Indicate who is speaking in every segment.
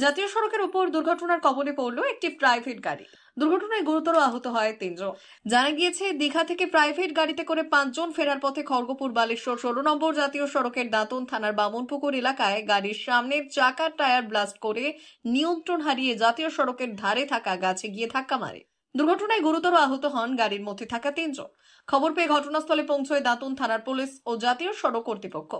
Speaker 1: জাতীয় সড়কের উপর দুর্ঘটনার কবলে পড়ল একটি প্রাইভেট গাড়ি। দুর্ঘটনায় গুরুতর আহত হয় ৩ জন। জানা গিয়েছে, দীঘা থেকে প্রাইভেট গাড়িতে করে ৫ জন ফেরার পথে খড়গপুর বালেশ্বর ১৬ নম্বর জাতীয় সড়কের দাঁতন থানার বামনপুকুর এলাকায় গাড়ির সামনের চাকার টায়ার ব্লাস্ট করে নিয়ন্ত্রণ হারিয়ে জাতীয় সড়কের ধারে থাকা গাছে গিয়ে ধাক্কা মারে। দুর্ঘটনায় গুরুতর আহত হন গাড়ির মধ্যে থাকা ৩ জন। খবর পেয়ে ঘটনাস্থলে পৌঁছয় দাঁতন থানার পুলিশ ও জাতীয় সড়ক কর্তৃপক্ষ।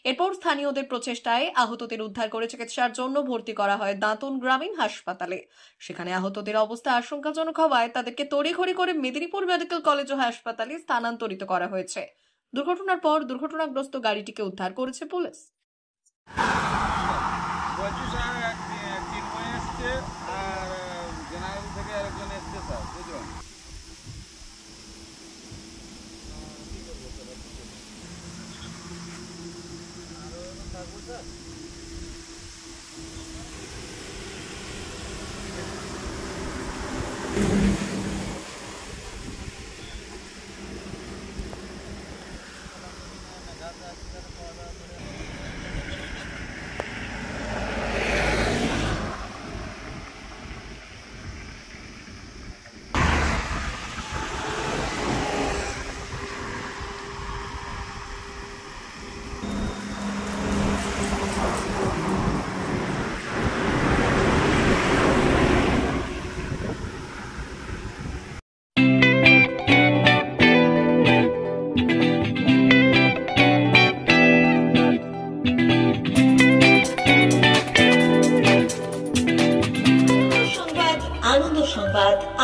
Speaker 1: এরপর স্থানীয়দের প্রচেষ্টায় আহতদের উদ্ধার করে চিকিৎসার জন্য ভর্তি করা হয় দাঁতন গ্রামীণ হাসপাতালে। সেখানে আহতদের অবস্থা আশঙ্কাজনক হওয়ায় তাদেরকে তড়িঘড়ি করে মেদিনীপুর মেডিকেল কলেজ ও হাসপাতালে স্থানান্তরিত করা হয়েছে। দুর্ঘটনার পর দুর্ঘটনাগ্রস্ত গাড়িটিকে উদ্ধার করেছে পুলিশ।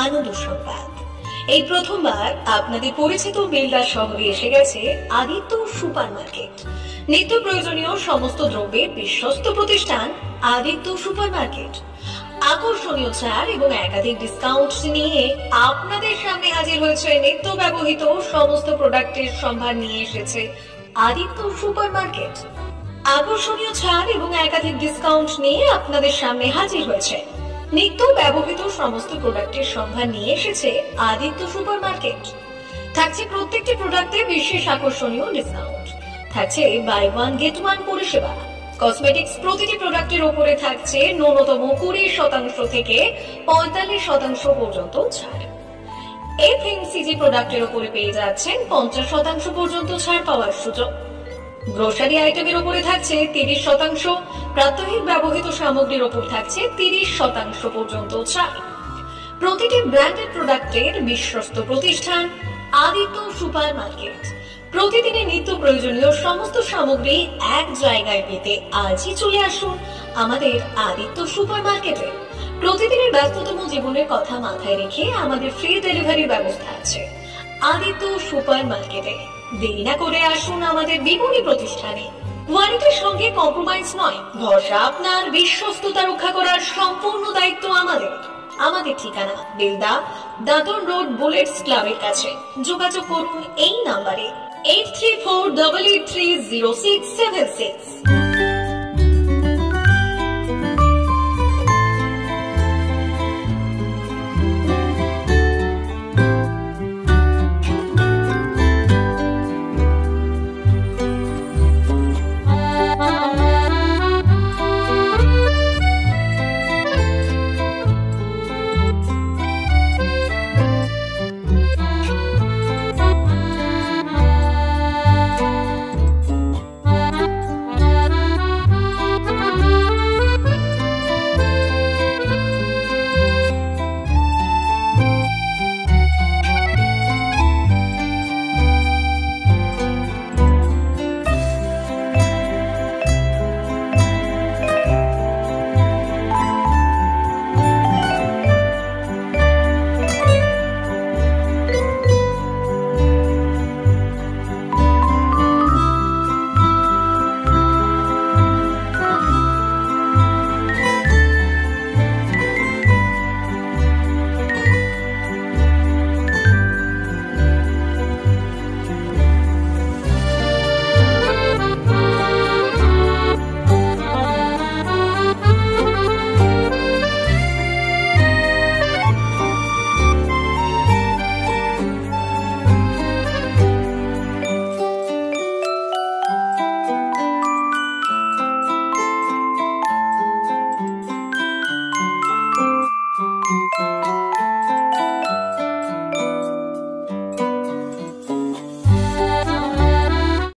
Speaker 2: আনন্দ সংবাদ। এই প্রথমবার আপনাদের পরিচিত বেলদা শহরে এসে গেছে আদিত্য সুপার মার্কেট। নিত্য প্রয়োজনীয় সমস্ত দ্রব্যের বিশ্বস্ত প্রতিষ্ঠান আদিত্য সুপার মার্কেট। আকর্ষণীয় ছাড় এবং একাধিক ডিসকাউন্ট নিয়ে আপনাদের সামনে হাজির হয়েছে। নিত্য ব্যবহৃত সমস্ত প্রোডাক্টের সম্ভার নিয়ে এসেছে আদিত্য সুপার মার্কেট। আকর্ষণীয় ছাড় এবং একাধিক ডিসকাউন্ট নিয়ে আপনাদের সামনে হাজির হয়েছে। নিত্য ব্যবহৃত সমস্ত প্রোডাক্টের সম্ভার নিয়ে এসেছে আদিত্য সুপার মার্কেট। থাকছে প্রত্যেকটি প্রোডাক্টে বিশেষ আকর্ষণীয় ডিসকাউন্ট। থাকছে বাই ওয়ান গেট ওয়ান পরিষেবা। কসমেটিক্স প্রতিটি প্রোডাক্টের উপরে থাকছে ন্যূনতম 20% থেকে 45% পর্যন্ত ছাড়। এফএমসিজি প্রোডাক্টের উপরে পেয়ে যাচ্ছেন 50% পর্যন্ত ছাড় পাওয়ার সুযোগ। গ্রোসারি আইটেমের উপরে থাকছে 30%, প্রাত্যহিক ব্যবহৃত সামগ্রীর উপর থাকছে 30% পর্যন্ত ছাড়। প্রতিটি ব্র্যান্ডেড প্রোডাক্টের বিশ্বস্ত প্রতিষ্ঠান আদিত্য সুপার মার্কেট। প্রতিদিনের নিত্য প্রয়োজনীয় সমস্ত সামগ্রী এক জায়গায় পেতে আজই চলে আসুন আমাদের আদিত্য সুপার মার্কেটে। প্রতিদিনের ব্যস্ততম জীবনের কথা মাথায় রেখে আমাদের ফ্রি ডেলিভারির ব্যবস্থা আছে আদিত্য সুপার মার্কেটে। দেরি না করে আসুন আমাদের বিপণী প্রতিষ্ঠানে। কোয়ালিটির সঙ্গে কম্প্রোমাইজ নয়, ভরসা আপনার, বিশ্বস্ততা রক্ষা করার সম্পূর্ণ দায়িত্ব আমাদের। আমাদের ঠিকানা বেলদা, দাঁতন রোড, বুলেটস ক্লাবের কাছে। যোগাযোগ করুন এই নাম্বারে 8348830676।